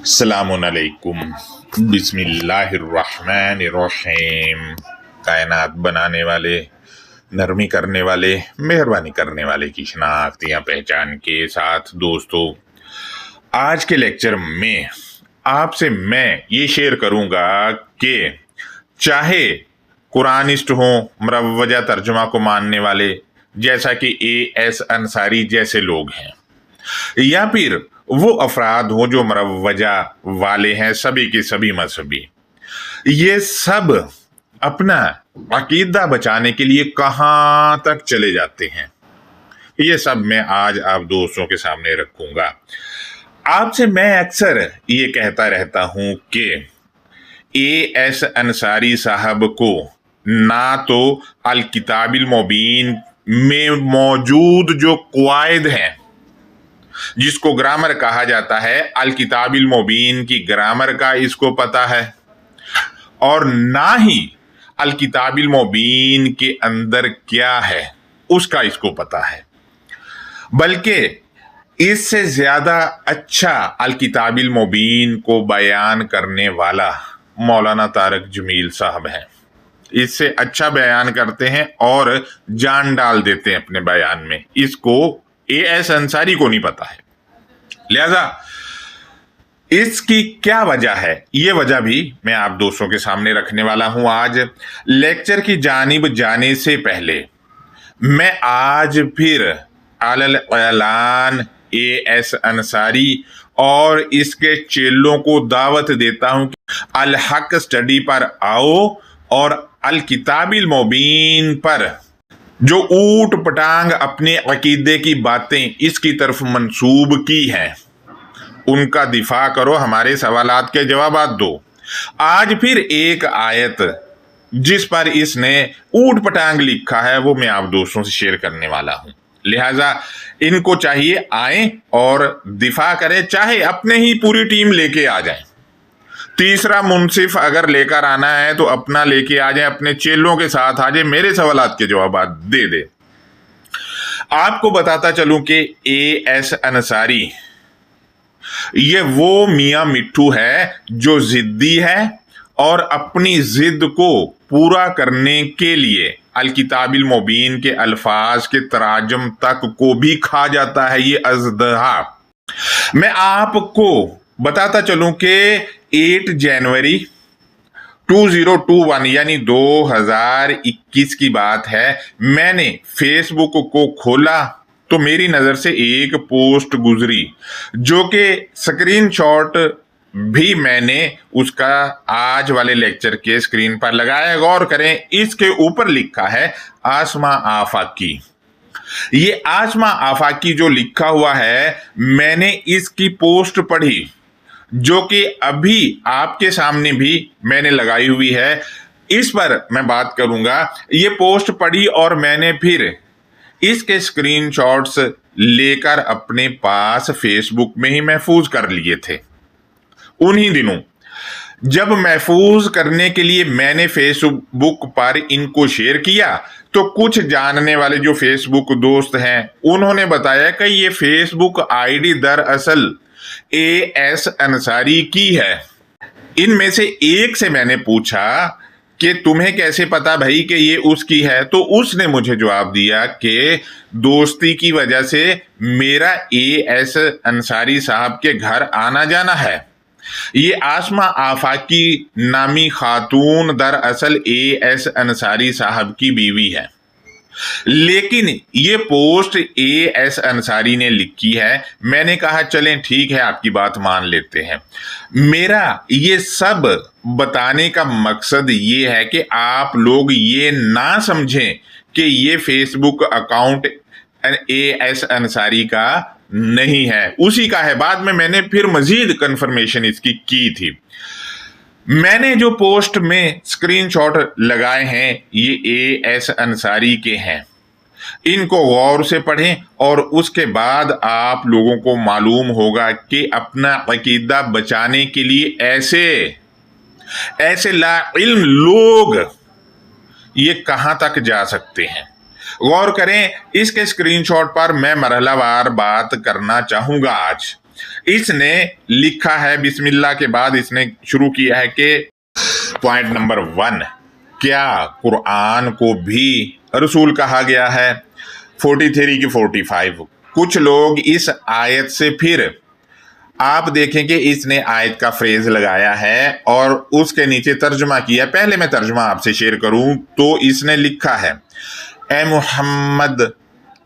अस्सलामु अलैकुम बिस्मिल्लाहिर्रहमानिर्रहीम। कायनात बनाने वाले, नरमी करने वाले, मेहरबानी करने वाले की शनाख्त या पहचान के साथ दोस्तों, आज के लेक्चर में आपसे मैं ये शेयर करूंगा कि चाहे कुरानिस्ट हों, मुरव्वजा तर्जुमा को मानने वाले जैसा कि A.S. अंसारी जैसे लोग हैं, या फिर वो अफराद हों जो मुरव्वजा वाले हैं, सभी के सभी मजहबी, ये सब अपना अकीदा बचाने के लिए कहाँ तक चले जाते हैं, ये सब मैं आज आप दोस्तों के सामने रखूंगा। आपसे मैं अक्सर ये कहता रहता हूं कि A.S. अंसारी साहब को ना तो अल किताबिल मुबीन में मौजूद जो क़वाइद हैं, जिसको ग्रामर कहा जाता है, अल किताबिल मुबीन की ग्रामर का इसको पता है, और ना ही अल किताबिल मुबीन के अंदर क्या है उसका इसको पता है, बल्कि इससे ज्यादा अच्छा अल किताबिल मुबीन को बयान करने वाला मौलाना तारक जमील साहब हैं। इससे अच्छा बयान करते हैं और जान डाल देते हैं अपने बयान में। इसको A.S. अंसारी को नहीं पता है। लिहाजा इसकी क्या वजह है, ये वजह भी मैं आप दोस्तों के सामने रखने वाला हूं। आज लेक्चर की जानिब जाने से पहले मैं आज फिर अलल ऐलान A.S. अंसारी और इसके चेलों को दावत देता हूं कि अल हक स्टडी पर आओ और अल किताबिल मुबीन पर जो ऊट पटांग अपने अकीदे की बातें इसकी तरफ मंसूब की हैं उनका दिफा करो, हमारे सवालात के जवाबात दो। आज फिर एक आयत जिस पर इसने ऊट पटांग लिखा है वो मैं आप दोस्तों से शेयर करने वाला हूं। लिहाजा इनको चाहिए आए और दिफा करें, चाहे अपने ही पूरी टीम लेके आ जाए। तीसरा मुंसिफ अगर लेकर आना है तो अपना लेके आ जाए, अपने चेलों के साथ आ जाए, मेरे सवालात के जवाब दे दे। आपको बताता चलूं कि A.S. अंसारी ये वो मियां मिट्ठू है जो जिद्दी है और अपनी जिद को पूरा करने के लिए अल किताबिल मुबीन के अल्फाज के तराजम तक को भी खा जाता है। ये अज़दहा मैं आपको बताता चलूं कि 8 जनवरी 2021 यानी 2021 की बात है, मैंने फेसबुक को खोला तो मेरी नजर से एक पोस्ट गुजरी जो कि स्क्रीनशॉट भी मैंने उसका आज वाले लेक्चर के स्क्रीन पर लगाया। गौर करें, इसके ऊपर लिखा है आसमा आफाकी। ये आसमा आफाकी जो लिखा हुआ है, मैंने इसकी पोस्ट पढ़ी जो कि अभी आपके सामने भी मैंने लगाई हुई है, इस पर मैं बात करूंगा। ये पोस्ट पढ़ी और मैंने फिर इसके स्क्रीनशॉट्स लेकर अपने पास फेसबुक में ही महफूज कर लिए थे। उन्हीं दिनों जब महफूज करने के लिए मैंने फेसबुक पर इनको शेयर किया तो कुछ जानने वाले जो फेसबुक दोस्त हैं उन्होंने बताया कि ये फेसबुक आईडी दरअसल A.S. अंसारी की है। इनमें से एक से मैंने पूछा कि तुम्हें कैसे पता भाई कि ये उसकी है, तो उसने मुझे जवाब दिया कि दोस्ती की वजह से मेरा A.S. अंसारी साहब के घर आना जाना है। ये आसमा आफाकी नामी खातून दरअसल A.S. अंसारी साहब की बीवी है, लेकिन ये पोस्ट A.S. अंसारी ने लिखी है। मैंने कहा चलें ठीक है, आपकी बात मान लेते हैं। मेरा ये सब बताने का मकसद ये है कि आप लोग ये ना समझें कि ये फेसबुक अकाउंट A.S. अंसारी का नहीं है, उसी का है। बाद में मैंने फिर मजीद कंफर्मेशन इसकी की थी। मैंने जो पोस्ट में स्क्रीनशॉट लगाए हैं ये A.S. अंसारी के हैं। इनको गौर से पढ़ें और उसके बाद आप लोगों को मालूम होगा कि अपना अकीदा बचाने के लिए ऐसे लाइल्म लोग ये कहां तक जा सकते हैं। गौर करें, इसके स्क्रीनशॉट पर मैं मरहलावार बात करना चाहूंगा आज। इसने लिखा है, बिस्मिल्लाह के बाद इसने शुरू किया है कि पॉइंट नंबर 1, क्या कुरान को भी रसूल कहा गया है? 43 की 45। कुछ लोग इस आयत से फिर आप देखें कि इसने आयत का फ्रेज लगाया है और उसके नीचे तर्जुमा किया। पहले मैं तर्जुमा आपसे शेयर करूं तो इसने लिखा है, ए मुहम्मद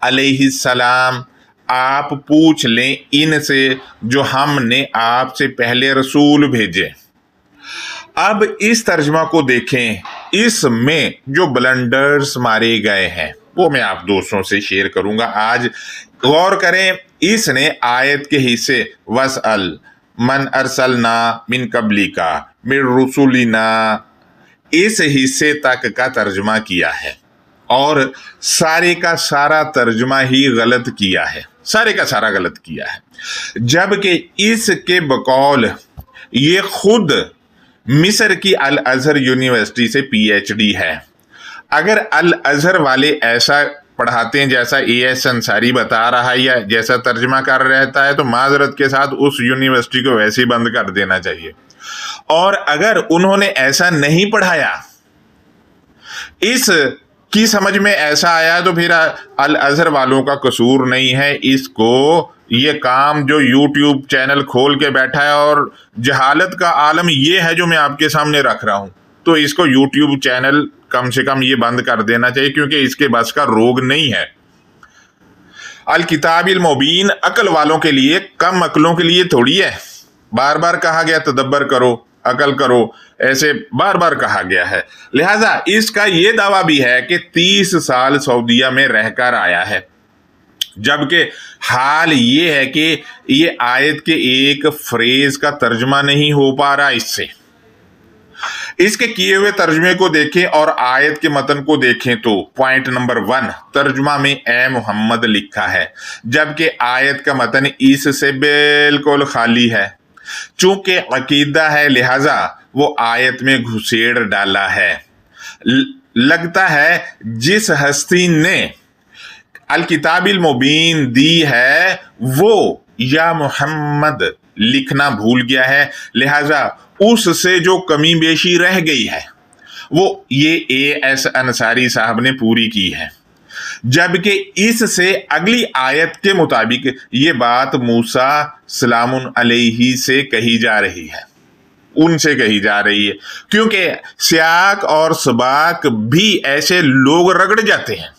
अलैहिस्सलाम, आप पूछ लें इनसे जो हमने आपसे पहले रसूल भेजे। अब इस तर्जुमा को देखें, इसमें जो ब्लंडर्स मारे गए हैं वो मैं आप दोस्तों से शेयर करूंगा आज। गौर करें, इसने आयत के हिस्से वसअल मन अरसलना मिन कबलिका मिन रुसुलिना, इस हिस्से तक का तर्जुमा किया है और सारे का सारा तर्जुमा ही गलत किया है, सारे का सारा गलत किया है। जबकि इसके बकौल ये खुद मिस्र की अल अजहर यूनिवर्सिटी से पीएचडी है। अगर अल अजहर वाले ऐसा पढ़ाते हैं जैसा एएस अंसारी बता रहा है या जैसा तर्जमा कर रहता है तो माजरत के साथ उस यूनिवर्सिटी को वैसे ही बंद कर देना चाहिए। और अगर उन्होंने ऐसा नहीं पढ़ाया, इस की समझ में ऐसा आया तो फिर अल अजहर वालों का कसूर नहीं है। इसको ये काम जो यूट्यूब चैनल खोल के बैठा है, और जहालत का आलम ये है जो मैं आपके सामने रख रहा हूं, तो इसको यूट्यूब चैनल कम से कम ये बंद कर देना चाहिए, क्योंकि इसके बस का रोग नहीं है। अल किताबिल मुबीन अकल वालों के लिए, कम अकलों के लिए थोड़ी है। बार बार कहा गया तदब्बर करो, अकल करो, ऐसे बार बार कहा गया है। लिहाजा इसका ये दावा भी है कि 30 साल सऊदीया में रहकर आया है, जबकि हाल ये है कि ये आयत के एक फ्रेज का तर्जमा नहीं हो पा रहा। इससे इसके किए हुए तर्जमे को देखें और आयत के मतन को देखें तो पॉइंट नंबर 1 तर्जुमा में ए मुहम्मद लिखा है, जबकि आयत का मतन इससे बिल्कुल खाली है। चूंकि अकीदा है लिहाजा वो आयत में घुसेड़ डाला है। लगता है जिस हस्ती ने अल किताबिल मुबीन दी है वो या मुहम्मद लिखना भूल गया है, लिहाजा उससे जो कमी बेशी रह गई है वो ये एएस अंसारी साहब ने पूरी की है। जबकि इससे अगली आयत के मुताबिक ये बात मूसा सलामुन अलैहि से कही जा रही है, उनसे कही जा रही है, क्योंकि सियाक और सबाक भी ऐसे लोग रगड़ जाते हैं।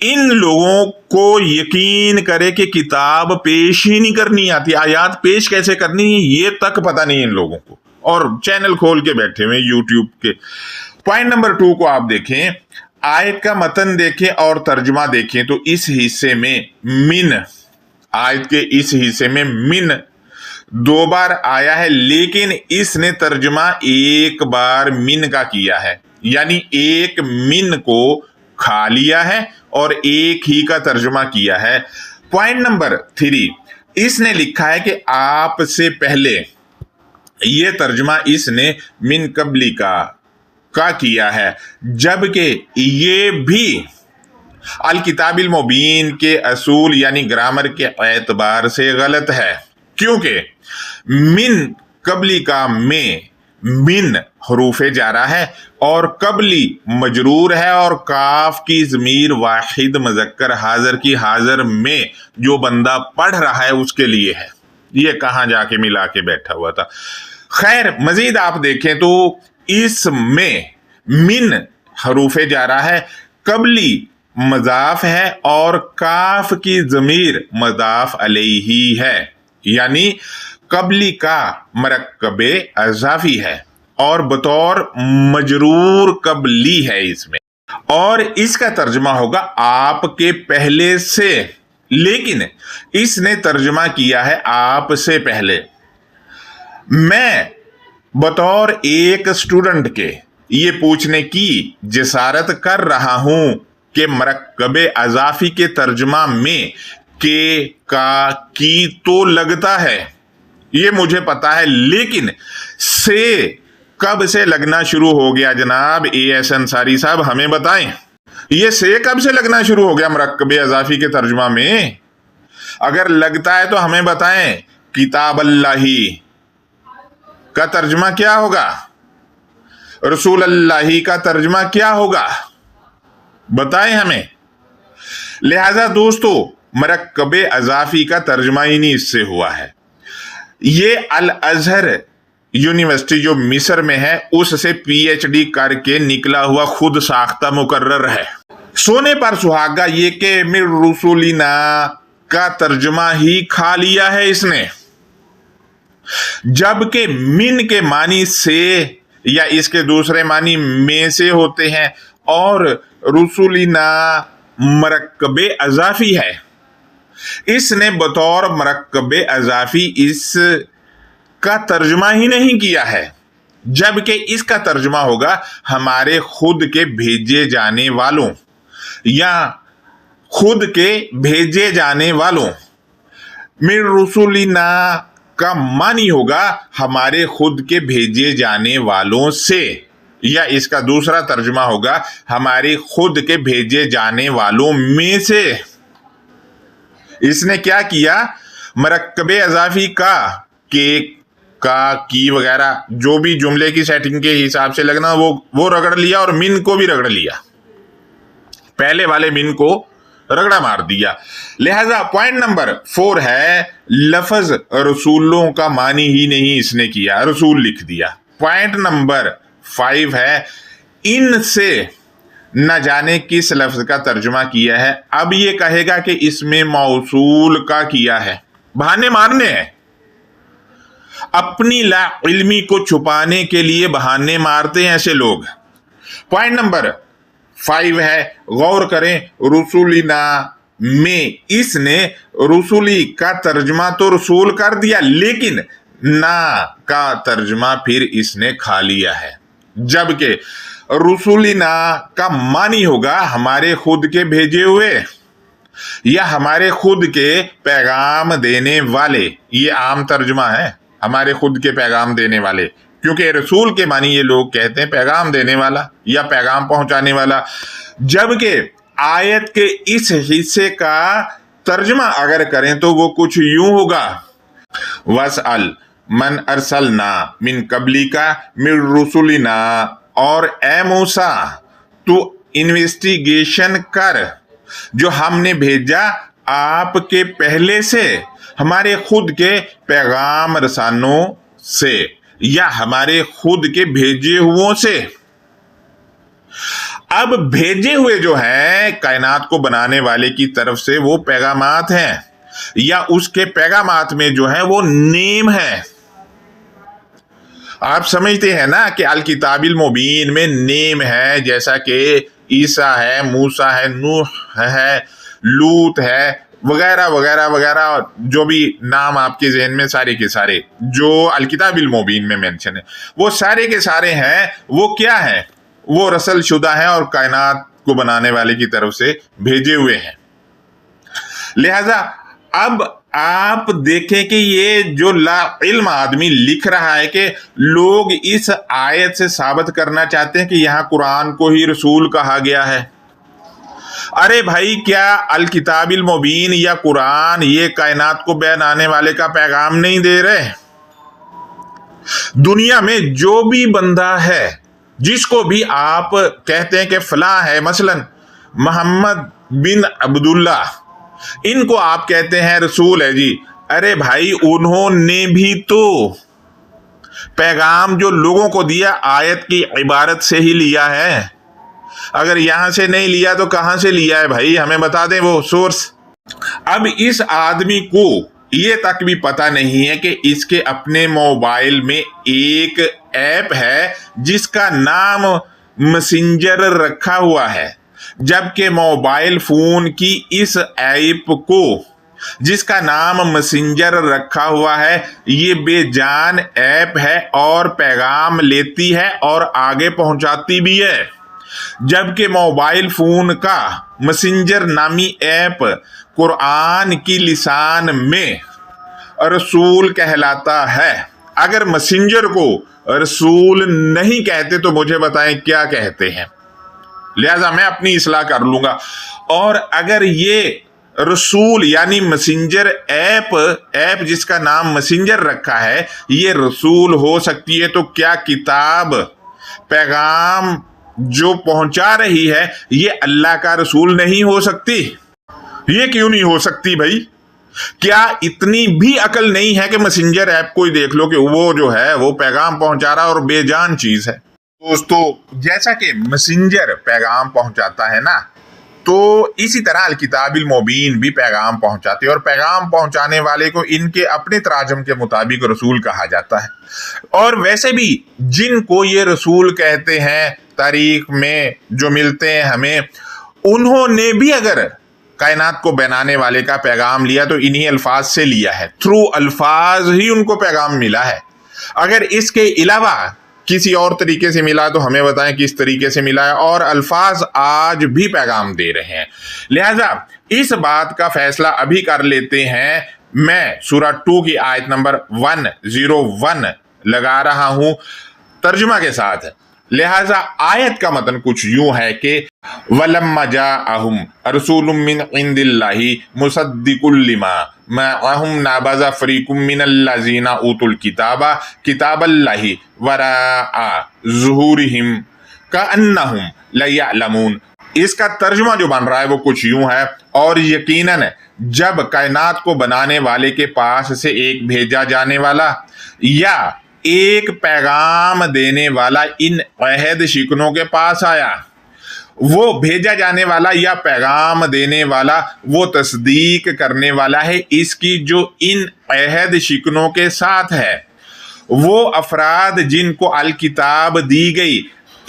इन लोगों को यकीन करे कि किताब पेश ही नहीं करनी आती, आयात पेश कैसे करनी है ये तक पता नहीं इन लोगों को, और चैनल खोल के बैठे हुए यूट्यूब के। पॉइंट नंबर 2 को आप देखें, आयत का मतन देखें और तर्जुमा देखें तो इस हिस्से में मिन, आयत के इस हिस्से में मिन 2 बार आया है, लेकिन इसने तर्जुमा एक बार मिन का किया है, यानी एक मिन को खा लिया है और एक ही का तर्जुमा किया है। पॉइंट नंबर 3 इसने लिखा है कि आपसे पहले, ये तर्जुमा इसने मिन कबली का किया है, जबकि ये भी अल किताबिल मुबीन के असूल यानी ग्रामर के एतबार से गलत है, क्योंकि मिन कबली का में मिन हरूफे जारा है और कबली मजरूर है, और काफ की ज़मीर वाहिद मुज़क्कर हाज़िर की हाज़िर में जो बंदा पढ़ रहा है उसके लिए है। ये कहाँ जाके मिला के बैठा हुआ था। खैर मजीद आप देखें तो इसमें मिन हरूफे जारा है, कबली मजाफ है और काफ की ज़मीर मजाफ अलैहि है, यानी कबली का मरकबे अज़ाफी है और बतौर मजरूर कबली है इसमें, और इसका तर्जुमा होगा आपके पहले से, लेकिन इसने तर्जुमा किया है आपसे पहले। मैं बतौर एक स्टूडेंट के ये पूछने की जसारत कर रहा हूं कि मरकबे अज़ाफी के तर्जुमा में के, का, की तो लगता है, ये मुझे पता है, लेकिन से कब से लगना शुरू हो गया जनाब एएस अंसारी साहब, हमें बताएं। ये से कब से लगना शुरू हो गया मरकबे अज़ाफी के तर्जुमा में? अगर लगता है तो हमें बताएं किताब अल्लाही का तर्जमा क्या होगा? रसूल अल्लाही का तर्जमा क्या होगा? बताएं हमें। लिहाजा दोस्तों, मरकबे अजाफी का तर्जमा ही नहीं इससे हुआ है। ये अल अजहर यूनिवर्सिटी जो मिस्र में है उससे पीएचडी करके निकला हुआ खुद साख्ता मुकर्रर है। सोने पर सुहागा ये कि मिर रसूलिना का तर्जमा ही खा लिया है इसने, जबकि मिन के मानी से या इसके दूसरे मानी में से होते हैं और रसूलिना मरकबे अजाफी है। इसने बतौर मरकबे अजाफी इस का तर्जमा ही नहीं किया है, जबकि इसका तर्जमा होगा हमारे खुद के भेजे जाने वालों या खुद के भेजे जाने वालों। मिर रसूलिना का मानी होगा हमारे खुद के भेजे जाने वालों से, या इसका दूसरा तर्जुमा होगा हमारे खुद के भेजे जाने वालों में से। इसने क्या किया? मरकबे अजाफी का, के, का, की वगैरह जो भी जुमले की सेटिंग के हिसाब से लगना वो रगड़ लिया और मिन को भी रगड़ लिया, पहले वाले मिन को रगड़ा मार दिया। लिहाजा पॉइंट नंबर 4 है लफ्ज रसूलों का मानी ही नहीं इसने किया, रसूल लिख दिया। पॉइंट नंबर 5 है इनसे न जाने किस लफ्ज का तर्जुमा किया है। अब ये कहेगा कि इसमें मौसूल का किया है, बहाने मारने हैं, अपनी ला इल्मी को छुपाने के लिए बहाने मारते हैं ऐसे लोग। पॉइंट नंबर 5 है गौर करें, रसूलिना में इसने रसूली का तर्जमा तो रसूल कर दिया, लेकिन ना का तर्जमा फिर इसने खा लिया है, जबकि रसूलिना का मानी होगा हमारे खुद के भेजे हुए या हमारे खुद के पैगाम देने वाले। ये आम तर्जमा है, हमारे खुद के पैगाम देने वाले, क्योंकि रसूल के मानी ये लोग कहते हैं पैगाम देने वाला या पैगाम पहुंचाने वाला। जबकि आयत के इस हिस्से का तर्जमा अगर करें तो वो कुछ यूं होगा, वसअल मन अरसलना मिन कबलिका मिन रुसुलिना, और ए मूसा तू इन्वेस्टिगेशन कर जो हमने भेजा आपके पहले से हमारे खुद के पैगाम रसानों से या हमारे खुद के भेजे हुओं से। अब भेजे हुए जो हैं कायनात को बनाने वाले की तरफ से वो पैगामात हैं, या उसके पैगामात में जो है वो नेम है। आप समझते हैं ना कि अल किताबिल मुबीन में नेम है, जैसा कि ईसा है, मूसा है, नूह है, लूत है, वगैरह वगैरह वगैरह, जो भी नाम आपके ज़हन में सारे के सारे जो अल किताबिल मुबीन में मेंशन है वो सारे के सारे हैं। वो क्या है? वो रसल शुदा है और कायनात को बनाने वाले की तरफ से भेजे हुए हैं। लिहाजा अब आप देखें कि ये जो ला इल्म आदमी लिख रहा है कि लोग इस आयत से साबित करना चाहते हैं कि यहाँ कुरान को ही रसूल कहा गया है। अरे भाई, क्या अल किताबिल मुबीन या कुरान ये कायनात को बनाने वाले का पैगाम नहीं दे रहे? दुनिया में जो भी बंदा है जिसको भी आप कहते हैं कि फलां है, मसलन मोहम्मद बिन अब्दुल्ला, इनको आप कहते हैं रसूल है जी। अरे भाई, उन्होंने भी तो पैगाम जो लोगों को दिया आयत की इबारत से ही लिया है। अगर यहां से नहीं लिया तो कहां से लिया है भाई? हमें बता दें वो सोर्स। अब इस आदमी को ये तक भी पता नहीं है कि इसके अपने मोबाइल में एक ऐप है जिसका नाम मैसेंजर रखा हुआ है, जबकि मोबाइल फोन की इस ऐप को जिसका नाम मैसेंजर रखा है ये बेजान ऐप है और पैगाम लेती है और आगे पहुंचाती भी है, जबकि मोबाइल फोन का मैसेंजर नामी ऐप कुरान की लिसान में रसूल कहलाता है। अगर मैसेंजर को रसूल नहीं कहते तो मुझे बताएं क्या कहते हैं। लिहाजा मैं अपनी इस्लाह कर लूंगा। और अगर ये रसूल यानी मैसेंजर ऐप जिसका मैसेंजर मैसेंजर रखा है, ये रसूल हो सकती है, तो क्या किताब पैगाम जो पहुंचा रही है ये अल्लाह का रसूल नहीं हो सकती? ये क्यों नहीं हो सकती भाई? क्या इतनी भी अकल नहीं है कि मैसेंजर ऐप को ही देख लो कि वो जो है वो पैगाम पहुंचा रहा है और बेजान चीज है। दोस्तों, जैसा कि मैसेंजर पैगाम पहुंचाता है ना, तो इसी तरह अल किताबिल मुबीन भी पैगाम पहुंचाते हैं, और पैगाम पहुंचाने वाले को इनके अपने तराजम के मुताबिक रसूल कहा जाता है। और वैसे भी जिनको ये रसूल कहते हैं तारीख में जो मिलते हैं हमें, उन्होंने भी अगर कायनात को बनाने वाले का पैगाम लिया तो इन्हीं अल्फाज से लिया है, थ्रू अल्फाज ही उनको पैगाम मिला है। अगर इसके अलावा किसी और तरीके से मिला तो हमें बताएं किस तरीके से मिला है, और अल्फाज आज भी पैगाम दे रहे हैं। लिहाजा इस बात का फैसला अभी कर लेते हैं। मैं सूरा 2 की आयत नंबर 101 लगा रहा हूं तर्जुमा के साथ। लिहाजा आयत का मतन कुछ यूं है कि वलम्मा जाअहुम रसूलुम मिन इंदिल्लाहि मुसद्दिकुल लिमा माअहुम नबज़ फरीकुम मिनल्लज़ीना ऊतुल किताबा किताबल्लाहि वराअ ज़ुहूरिहिम कअन्नहुम ला यअलमून। इसका तर्जुमा जो बन रहा है वो कुछ यूं है, और यकीनन जब कायनात को बनाने वाले के पास से एक भेजा जाने वाला या एक पैगाम देने वाला इन अहद शिकनों के पास आया, वो भेजा जाने वाला या पैगाम देने वाला वो तस्दीक करने वाला है इसकी जो इन अहद शिकनों के साथ है। वो अफराद जिनको अल किताब दी गई,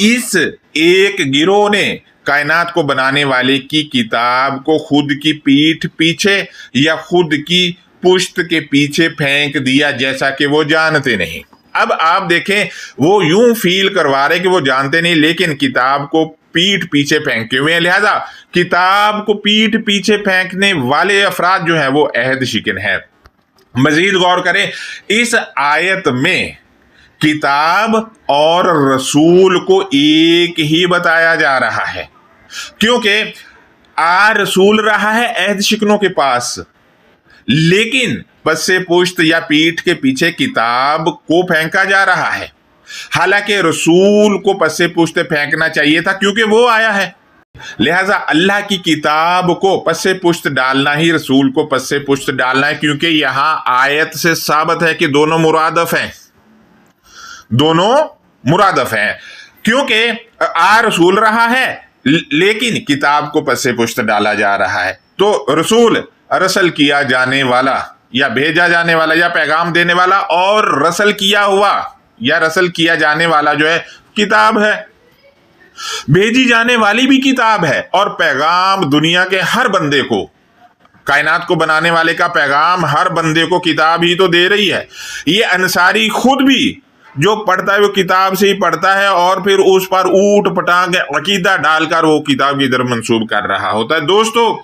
इस एक गिरोह ने कायनात को बनाने वाले की किताब को खुद की पीठ पीछे या खुद की पुश्त के पीछे फेंक दिया, जैसा कि वो जानते नहीं। अब आप देखें, वो यूं फील करवा रहे कि वो जानते नहीं, लेकिन किताब को पीठ पीछे फेंके हुए हैं। लिहाजा किताब को पीठ पीछे फेंकने वाले अफराद जो हैं वो अहद शिकन है। मजीद गौर करें, इस आयत में किताब और रसूल को एक ही बताया जा रहा है, क्योंकि रसूल रहा है अहद शिकनों के पास, लेकिन पस्से पुश्त या पीठ के पीछे किताब को फेंका जा रहा है। हालांकि रसूल को पस्से पुश्त फेंकना चाहिए था क्योंकि वो आया है। लिहाजा अल्लाह की किताब को पस्से पुश्त डालना ही रसूल को पस्से पुश्त डालना है, क्योंकि यहां आयत से साबित है कि दोनों मुरादफ हैं, दोनों मुरादफ हैं। क्योंकि रसूल रहा है लेकिन किताब को पस्से पुश्त डाला जा रहा है, तो रसूल रसल किया जाने वाला या भेजा जाने वाला या पैगाम देने वाला, और रसल किया हुआ या रसल किया जाने वाला जो है किताब है। भेजी जाने वाली भी किताब है, और पैगाम दुनिया के हर बंदे को, कायनात को बनाने वाले का पैगाम हर बंदे को किताब ही तो दे रही है। ये अंसारी खुद भी जो पढ़ता है वो किताब से ही पढ़ता है, और फिर उस पर ऊट पटांग अकीदा डालकर वो किताब की तरफ मंसूब कर रहा होता है। दोस्तों,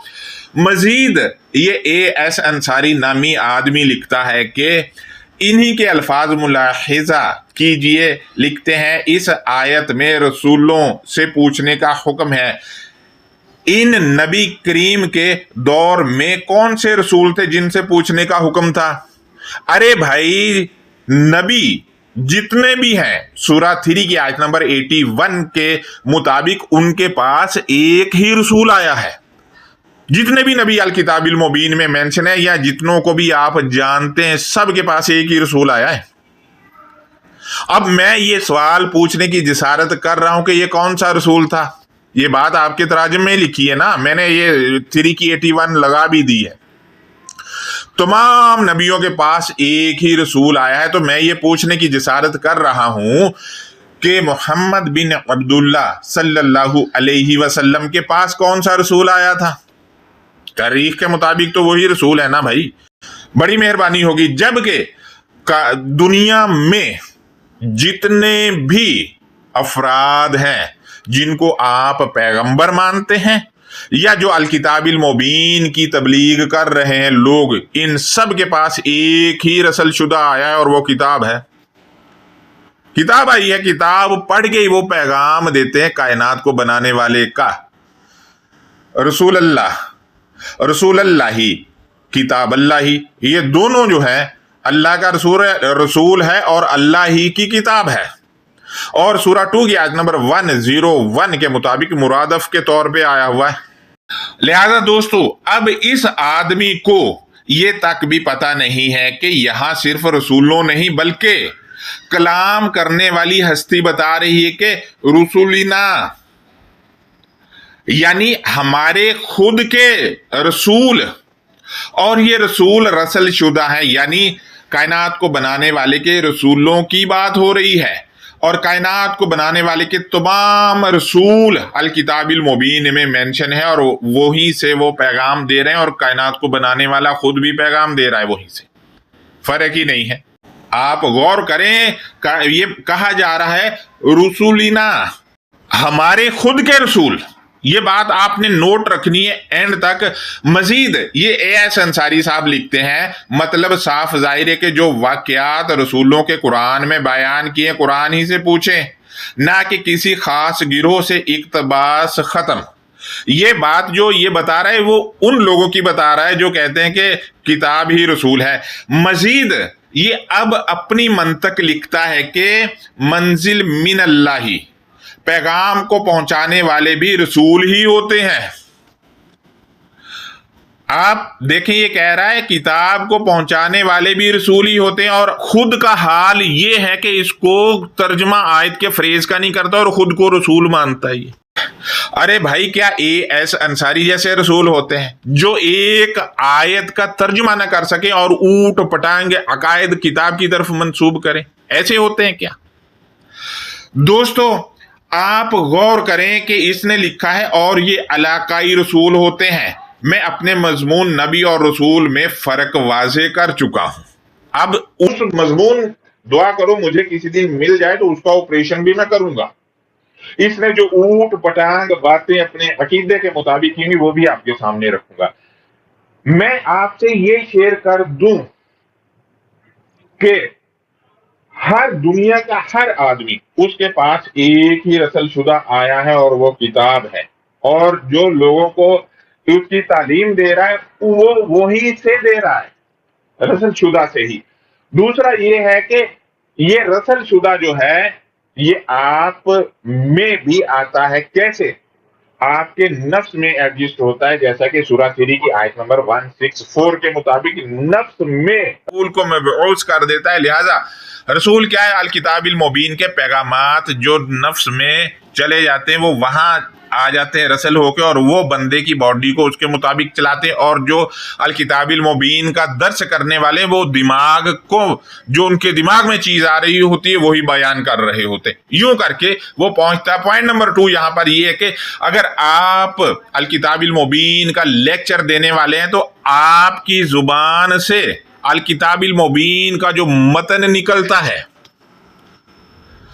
मजीद ये A.S. अंसारी नामी आदमी लिखता है कि इन्हीं के अल्फाज मुलाहिजा कीजिए। लिखते हैं, इस आयत में रसूलों से पूछने का हुक्म है। इन नबी करीम के दौर में कौन से रसूल थे जिनसे पूछने का हुक्म था? अरे भाई, नबी जितने भी हैं, सूरा 3 की आयत नंबर 81 के मुताबिक उनके पास एक ही रसूल आया है। जितने भी नबी अल किताबिल मुबीन में मेंशन है, या जितनों को भी आप जानते हैं, सबके पास एक ही रसूल आया है। अब मैं ये सवाल पूछने की जिसारत कर रहा हूं कि ये कौन सा रसूल था। ये बात आपके तराजुम में लिखी है ना, मैंने ये 3 की 81 लगा भी दी है। तमाम नबियों के पास एक ही रसूल आया है, तो मैं ये पूछने की जिसारत कर रहा हूं कि मोहम्मद बिन अब्दुल्ला सल्लल्लाहु अलैहि वसल्लम के पास कौन सा रसूल आया था? तारीख के मुताबिक तो वही रसूल है ना भाई। बड़ी मेहरबानी होगी, जबकि दुनिया में जितने भी अफराद हैं जिनको आप पैगंबर मानते हैं, या जो अल किताबिल मुबीन की तबलीग कर रहे हैं लोग, इन सब के पास एक ही रसल शुदा आया है, और वो किताब है। किताब आई है, किताब पढ़ के ही वो पैगाम देते हैं कायनात को बनाने वाले का। रसूल अल्लाह रसूल अल्लाह, किताब अल्लाह, ये दोनों जो है अल्लाह का रसूल है और अल्लाह ही की किताब है। और सूरा 2 की आयत नंबर 101 के मुताबिक मुरादफ के तौर पे आया हुआ है। लिहाजा दोस्तों, अब इस आदमी को ये तक भी पता नहीं है कि यहां सिर्फ रसूलों नहीं बल्कि कलाम करने वाली हस्ती बता रही है कि रसूलिना, यानी हमारे खुद के रसूल, और ये रसूल रसल शुदा है, यानी कायनात को बनाने वाले के रसूलों की बात हो रही है। और कायनात को बनाने वाले के तमाम रसूल अल किताबिल मुबीन में मेंशन है और वहीं से वो पैगाम दे रहे हैं, और कायनात को बनाने वाला खुद भी पैगाम दे रहा है वहीं से, फर्क ही नहीं है। आप गौर करें, ये कहा जा रहा है रसूलिना, हमारे खुद के रसूल। ये बात आपने नोट रखनी है एंड तक। मजीद ये एएस अंसारी साहब लिखते हैं, मतलब साफ जाहिर है कि जो वाकयात रसूलों के कुरान में बयान किए कुरान ही से पूछें, ना कि किसी खास गिरोह से इक्तबास खत्म। ये बात जो ये बता रहा है वो उन लोगों की बता रहा है जो कहते हैं कि किताब ही रसूल है। मजीद ये अब अपनी मंतक लिखता है कि मंजिल मिन अल्लाह ही, पैगाम को पहुंचाने वाले भी रसूल ही होते हैं। आप देखें, ये कह रहा है किताब को पहुंचाने वाले भी रसूल ही होते हैं, और खुद का हाल ये है कि इसको तर्जमा आयत के फ्रेज का नहीं करता और खुद को रसूल मानता है। अरे भाई, क्या एएस अंसारी जैसे रसूल होते हैं जो एक आयत का तर्जुमा ना कर सके और ऊट पटांग अकायद किताब की तरफ मंसूब करें? ऐसे होते हैं क्या? दोस्तों, आप गौर करें कि इसने लिखा है और ये इलाकाई रसूल होते हैं। मैं अपने मजमून नबी और रसूल में फर्क वाजे कर चुका हूं। अब उस मजमून, दुआ करो मुझे किसी दिन मिल जाए तो उसका ऑपरेशन भी मैं करूंगा। इसने जो ऊट पटांग बातें अपने अकीदे के मुताबिक की वो भी आपके सामने रखूंगा। मैं आपसे ये शेयर कर दूं कि हर दुनिया का हर आदमी, उसके पास एक ही रसल शुदा आया है और वो किताब है, और जो लोगों को उसकी तालीम दे रहा है वो वही से दे रहा है, रसल शुदा से ही। दूसरा ये है कि ये रसल शुदा जो है ये आप में भी आता है। कैसे? आपके नफ्स में एडजस्ट होता है, जैसा कि सूरा 3 की आयत नंबर 164 के मुताबिक नफ्स में रसूल को मबऊस कर देता है। लिहाजा रसूल क्या है? अल किताबिल मुबीन के पैगामात जो नफ्स में चले जाते हैं वो वहां आ जाते हैं रसल होके, और वो बंदे की बॉडी को उसके मुताबिक चलाते हैं। और जो अल किताबिल मुबीन का दर्स करने वाले वो दिमाग को, जो उनके दिमाग में चीज आ रही होती है वही बयान कर रहे होते। यूं करके वो पहुंचता है। पॉइंट नंबर 2 यहां पर ये है कि अगर आप अल किताबिल मुबीन का लेक्चर देने वाले हैं तो आपकी जुबान से अल किताबिल मुबीन का जो मतन निकलता है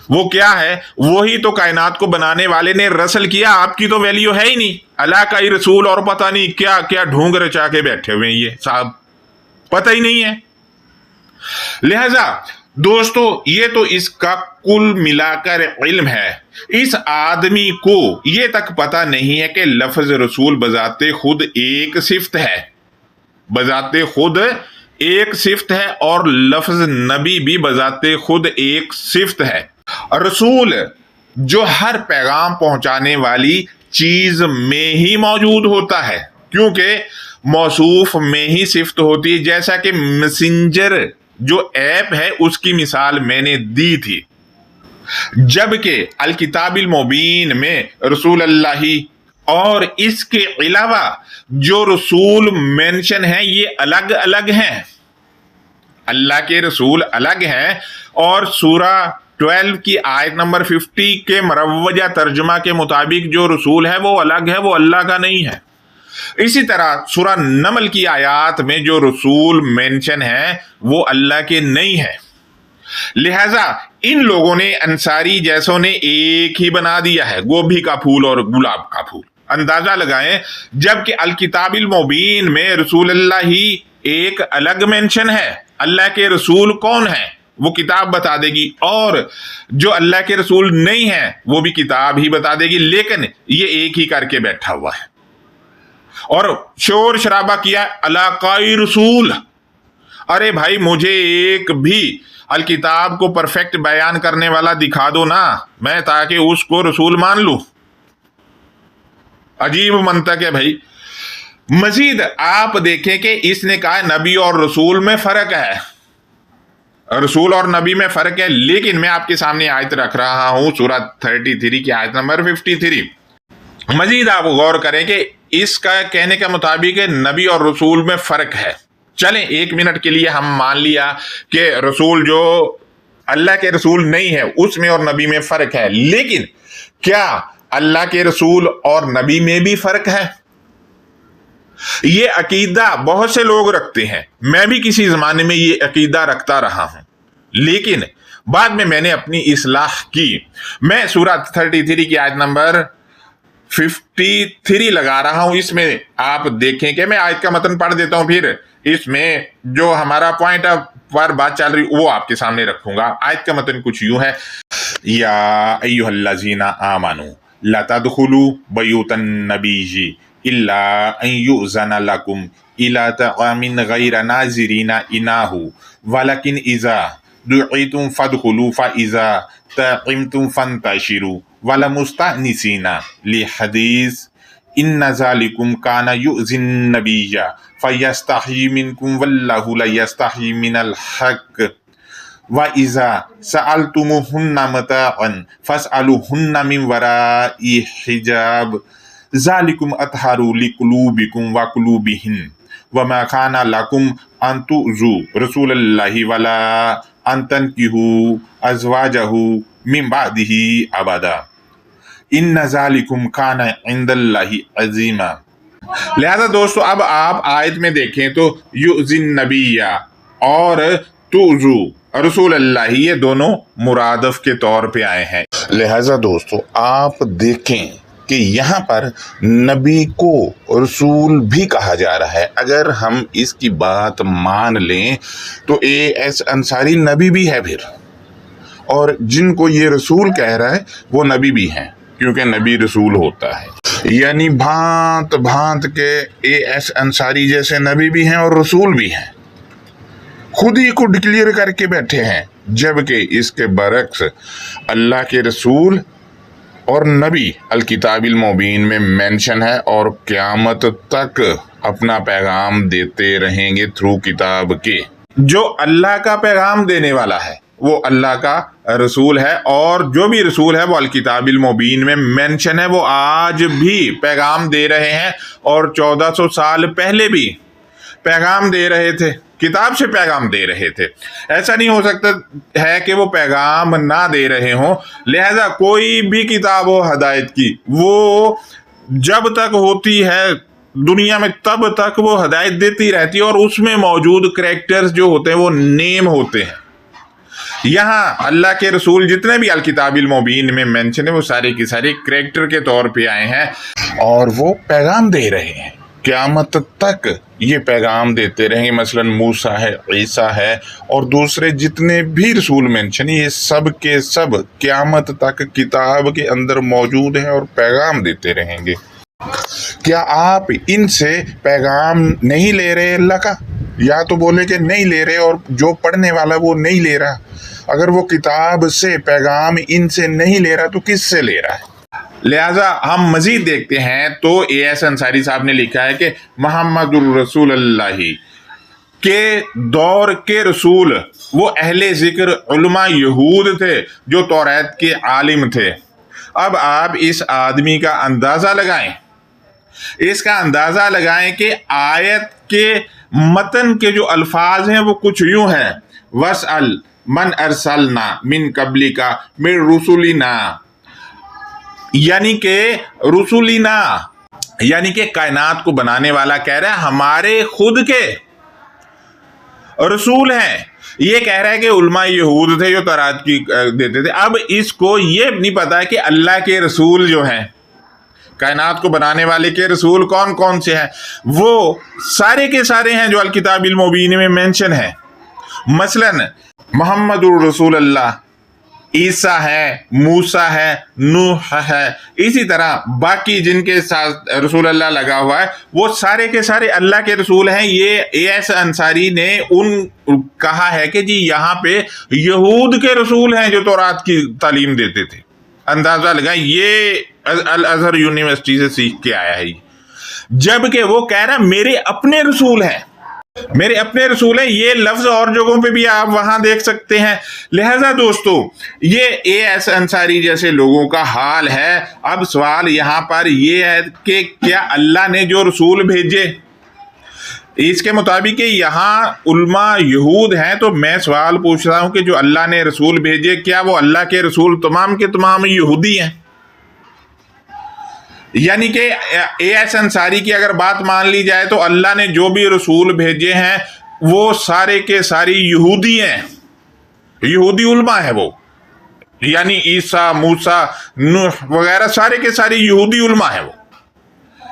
वो क्या है? वही तो कायनात को बनाने वाले ने रसल किया। आपकी तो वैल्यू है ही नहीं। अल्लाह का ही रसूल और पता नहीं क्या क्या ढूंढ रचा के बैठे हुए हैं ये साहब, पता ही नहीं है। लिहाजा दोस्तों, ये तो इसका कुल मिलाकर इल्म है। इस आदमी को ये तक पता नहीं है कि लफ्ज रसूल बजाते खुद एक सिफ्त है, बजाते खुद एक सिफ्त है, और लफ्ज नबी भी बजाते खुद एक सिफ्त है। रसूल जो हर पैगाम पहुंचाने वाली चीज में ही मौजूद होता है, क्योंकि मौसूफ में ही सिफ्त होती है। जैसा कि मैसेंजर जो ऐप है उसकी मिसाल मैंने दी थी, जबकि अल किताबिल मुबीन में रसूल अल्लाह ही, और इसके अलावा जो रसूल मेंशन है ये अलग अलग हैं। अल्लाह के रसूल अलग हैं, और सूरा 12 की आयत नंबर 50 के मरवजा तर्जुमा के मुताबिक जो रसूल है वो अलग है, वो अल्लाह का नहीं है। इसी तरह सूरा नमल की आयत में जो रसूल मेंशन है वो अल्लाह के नहीं है। लिहाजा इन लोगों ने, अंसारी जैसों ने एक ही बना दिया है, गोभी का फूल और गुलाब का फूल। अंदाजा लगाएं, जबकि अल किताबिल मुबीन में रसूल अल्लाह ही एक अलग मेंशन है। अल्लाह के रसूल कौन है वो किताब बता देगी, और जो अल्लाह के रसूल नहीं है वो भी किताब ही बता देगी, लेकिन ये एक ही करके बैठा हुआ है। और शोर शराबा किया अलाकाई रसूल। अरे भाई मुझे एक भी अल किताब को परफेक्ट बयान करने वाला दिखा दो ना, मैं ताकि उसको रसूल मान लूं। अजीब मंतक है भाई। मजीद आप देखें कि इसने कहा नबी और रसूल में फर्क है, रसूल और नबी में फर्क है, लेकिन मैं आपके सामने आयत रख रहा हूं सूरह 33 की आयत नंबर 53। मजीद आप गौर करें कि इसका कहने के मुताबिक नबी और रसूल में फर्क है। चलें 1 मिनट के लिए हम मान लिया कि रसूल जो अल्लाह के रसूल नहीं है उसमें और नबी में फर्क है, लेकिन क्या अल्लाह के रसूल और नबी में भी फर्क है? ये अकीदा बहुत से लोग रखते हैं, मैं भी किसी जमाने में ये अकीदा रखता रहा हूं, लेकिन बाद में मैंने अपनी इस्लाह की। मैं सूरह 33 की आयत नंबर 53 लगा रहा हूं, इसमें आप देखें कि मैं आयत का मतन पढ़ देता हूं, फिर इसमें जो हमारा पॉइंट पर बात चल रही वो आपके सामने रखूंगा। आयत का मतन कुछ यूं है, या अय्युहल्लज़ीना आमनू ला तदखुलू बयूतन नबीजी इल्ला अन युज़ना लकुम इला तआमिन गैर नाज़िरीना इनाहु वलकिन इज़ा दुईतुम फदखुलू फ़इज़ा तक़िमतुम फंतशिरू वला मुस्तअनिसीना लिहदीस इन्ना ज़ालिकुम काना युज़िन नबिय्या फयस्तही मिनकुम वल्लाहु ला यस्तही मिनल हक़ व इज़ा सअलतुमुहुन्ना मताअन फस्अलुहुन्ना मिन वराइ हिजाब ज़ालिकुम अतहरु लिकुलूबिकुम व कुलूबिहिन व मा काना लकुम अन तुज़ू रसूलल्लाहि वला अन तनकिहू अज़वाजहू मिन बादिही अबदा इन्ना ज़ालिकुम काना इंदल्लाहि अज़ीमा। लिहाजा दोस्तों अब आप आयत में देखें तो युज़िन नबिय्या और तुज़ू रसूल अल्लाह ये दोनों मुरादफ के तौर पे आए हैं। लिहाजा दोस्तों आप देखें कि यहाँ पर नबी को रसूल भी कहा जा रहा है। अगर हम इसकी बात मान लें तो AS अंसारी नबी भी है फिर, और जिनको ये रसूल कह रहा है वो नबी भी हैं, क्योंकि नबी रसूल होता है। यानी भांत भांत के AS अंसारी जैसे नबी भी हैं और रसूल भी हैं, खुद ही को डिक्लेयर करके बैठे हैं, जबकि इसके बरक्स अल्लाह के रसूल और नबी अल किताबिल मुबीन में मेंशन है और क़यामत तक अपना पैगाम देते रहेंगे थ्रू किताब के। जो अल्लाह का पैगाम देने वाला है वो अल्लाह का रसूल है, और जो भी रसूल है वो अल किताबिल मुबीन में मेंशन है, वो आज भी पैगाम दे रहे हैं और 1400 साल पहले भी पैगाम दे रहे थे, किताब से पैगाम दे रहे थे। ऐसा नहीं हो सकता है कि वो पैगाम ना दे रहे हों। लिहाजा कोई भी किताब हो हदायत की, वो जब तक होती है दुनिया में तब तक वो हदायत देती रहती है, और उसमें मौजूद करैक्टर्स जो होते हैं वो नेम होते हैं। यहाँ अल्लाह के रसूल जितने भी अल किताबिल मुबीन में मेंशन है वो सारे की सारे करैक्टर के तौर पे आए हैं और वो पैगाम दे रहे हैं, क़यामत तक ये पैगाम देते रहेंगे। मसलन मूसा है, ईसा है और दूसरे जितने भी रसूल मेंशन, ये सब के सब क़यामत तक किताब के अंदर मौजूद हैं और पैगाम देते रहेंगे। क्या आप इनसे पैगाम नहीं ले रहे अल्लाह का? या तो बोले कि नहीं ले रहे, और जो पढ़ने वाला वो नहीं ले रहा। अगर वो किताब से पैगाम इनसे नहीं ले रहा तो किससे ले रहा है? लिहाजा हम मजीद देखते हैं तो AS अंसारी साहब ने लिखा है कि मोहम्मदुर रसूलुल्लाह के दौर के रसूल वो अहले ज़िक्र उलमा यहूद थे जो तौरात के आलिम थे। अब आप इस आदमी का अंदाज़ा लगाएं, इसका अंदाज़ा लगाएं कि आयत के मतन के जो अल्फाज हैं वो कुछ यूं हैं, वसअल मन अरसलना मिन कबलिका मिन रुसुलिना, यानी कि रुसुलिना यानी कि कायनात को बनाने वाला कह रहा है हमारे खुद के रसूल हैं। ये कह रहा है कि उलमा यहूद थे जो तौरात की देते थे। अब इसको ये नहीं पता है कि अल्लाह के रसूल जो हैं, कायनात को बनाने वाले के रसूल कौन कौन से हैं। वो सारे के सारे हैं जो अल किताबिल मुबीन में मेंशन है। मसलन मोहम्मदुर रसूलुल्लाह عیسیٰ ہے, موسیٰ ہے, نوح ہے, اسی طرح باقی جن کے ساتھ رسول اللہ لگا ہوا ہے وہ سارے کے سارے اللہ کے رسول ہیں. یہ اے ایس انصاری نے کہا ہے کہ جی یہاں پہ یہود کے رسول ہیں جو تورات کی تعلیم دیتے تھے. اندازہ لگا یہ الازہر یونیورسٹی سے سیکھ کے آیا ہے, جبکہ وہ کہہ رہا میرے اپنے رسول ہیں, میرے اپنے رسول ہیں. یہ لفظ اور جگہوں پہ بھی آپ وہاں دیکھ سکتے ہیں. لہذا دوستو یہ اے ایس انصاری جیسے لوگوں کا حال ہے. اب سوال یہاں پر یہ ہے کہ کیا اللہ نے جو رسول بھیجے اس کے مطابق یہاں علماء یہود ہیں, تو میں سوال پوچھ رہا ہوں کہ جو اللہ نے رسول بھیجے کیا وہ اللہ کے رسول تمام کے تمام یہودی ہیں؟ یعنی کہ اے ایس انصاری کی اگر بات مان لی جائے تو اللہ نے جو بھی رسول بھیجے ہیں وہ سارے کے ساری یہودی ہیں, یہودی علماء ہیں وہ, یعنی عیسیٰ, موسیٰ, نوح وغیرہ سارے کے سارے یہودی علماء ہیں وہ.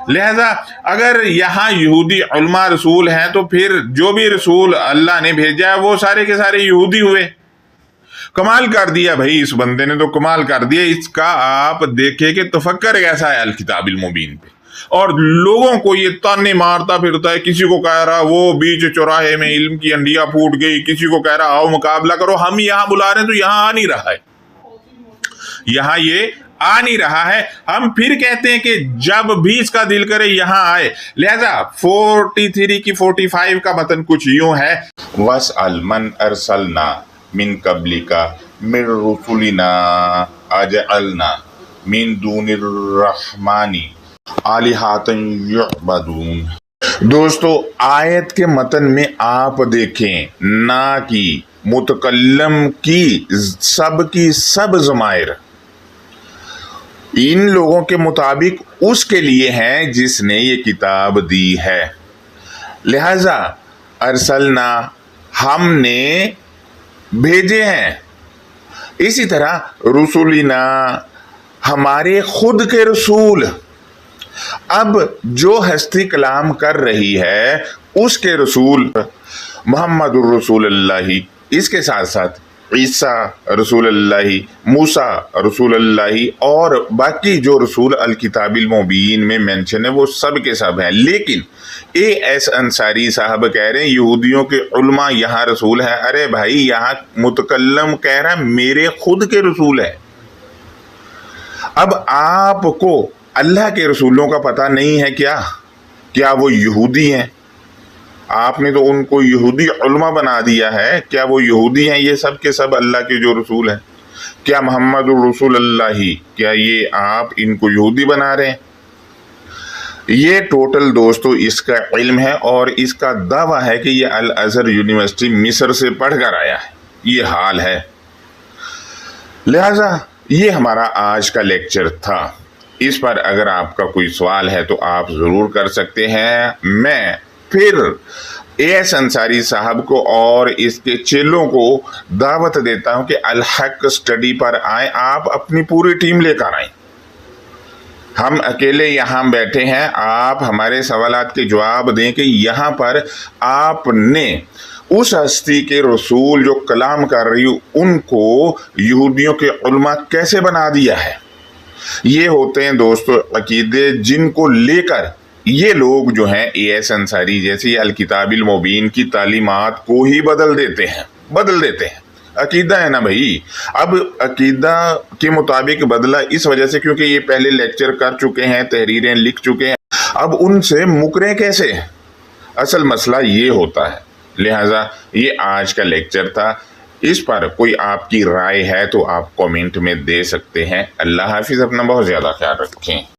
لہذا اگر یہاں یہودی علماء رسول ہیں تو پھر جو بھی رسول اللہ نے بھیجا ہے وہ سارے کے سارے یہودی ہوئے. کمال کر دیا بھائی, اس بندے نے تو کمال کر دیا. اس کا آپ دیکھیں کہ تفکر کیسا ہے الکتاب المبین پہ, اور لوگوں کو یہ تانے مارتا پھرتا ہے. کسی کو کہہ رہا وہ بیچ چوراہے میں علم کی انڈیا پھوٹ گئی, کسی کو کہہ رہا آؤ مقابلہ کرو. ہم یہاں بلا رہے ہیں تو یہاں آ نہیں رہا ہے, یہاں یہ آ نہیں رہا ہے. ہم پھر کہتے ہیں کہ جب بھی اس کا دل کرے یہاں آئے. لہذا 43 کی 45 کا متن کچھ یوں ہے, وَاسْأَلْ مَنْ أَرْسَلْنَا مِنْ قَبْلِكَ مِنْ رُسُلِنَا أَجْعَلْنَا مِنْ دُونِ الرَّحْمَنِ آلِهَةً يُعْبَدُونَ. دوستو آیت کے متن میں آپ دیکھیں نا کی متکلم کی سب ضمائر ان لوگوں کے مطابق اس کے لیے ہیں جس نے یہ کتاب دی ہے. لہذا ارسلنا ہم نے بھیجے ہیں. اسی طرح رسولنا ہمارے خود کے رسول. اب جو ہستی کلام کر رہی ہے اس کے رسول محمد الرسول اللہ, اس کے ساتھ ساتھ عیسیٰ رسول اللہ, موسیٰ رسول اللہ, اور باقی جو رسول الکتاب المبین میں مینشن ہے وہ سب کے سب ہیں. لیکن اے ایس انصاری صاحب کہہ رہے ہیں یہودیوں کے علماء یہاں رسول ہیں. ارے بھائی یہاں متکلم کہہ رہا ہے میرے خود کے رسول ہیں. اب آپ کو اللہ کے رسولوں کا پتہ نہیں ہے کیا وہ یہودی ہیں؟ آپ نے تو ان کو یہودی علماء بنا دیا ہے. کیا وہ یہودی ہیں یہ سب کے سب اللہ کے جو رسول ہیں؟ کیا محمد الرسول اللہ, کیا یہ آپ ان کو یہودی بنا رہے ہیں؟ یہ ٹوٹل دوستو اس کا علم ہے, اور اس کا دعویٰ ہے کہ یہ الازہر یونیورسٹی مصر سے پڑھ کر آیا ہے. یہ حال ہے. لہذا یہ ہمارا آج کا لیکچر تھا. اس پر اگر آپ کا کوئی سوال ہے تو آپ ضرور کر سکتے ہیں. میں پھر اے ایس انصاری صاحب کو اور اس کے چیلوں کو دعوت دیتا ہوں کہ الحق اسٹڈی پر آئیں. آپ اپنی پوری ٹیم لے کر آئیں. ہم اکیلے یہاں بیٹھے ہیں. آپ ہمارے سوالات کے جواب دیں کہ یہاں پر آپ نے اس ہستی کے رسول جو کلام کر رہی ان کو یہودیوں کے علماء کیسے بنا دیا ہے. یہ ہوتے ہیں دوستو عقیدے جن کو لے کر یہ لوگ جو ہیں اے ایس انصاری جیسے الکتاب المبین کی تعلیمات کو ہی بدل دیتے ہیں. عقیدہ ہے نا بھائی. اب عقیدہ کے مطابق بدلا اس وجہ سے کیونکہ یہ پہلے لیکچر کر چکے ہیں, تحریریں لکھ چکے ہیں, اب ان سے مکریں کیسے؟ اصل مسئلہ یہ ہوتا ہے. لہٰذا یہ آج کا لیکچر تھا. اس پر کوئی آپ کی رائے ہے تو آپ کومنٹ میں دے سکتے ہیں. اللہ حافظ. اپنا بہت زیادہ خیال رکھیں.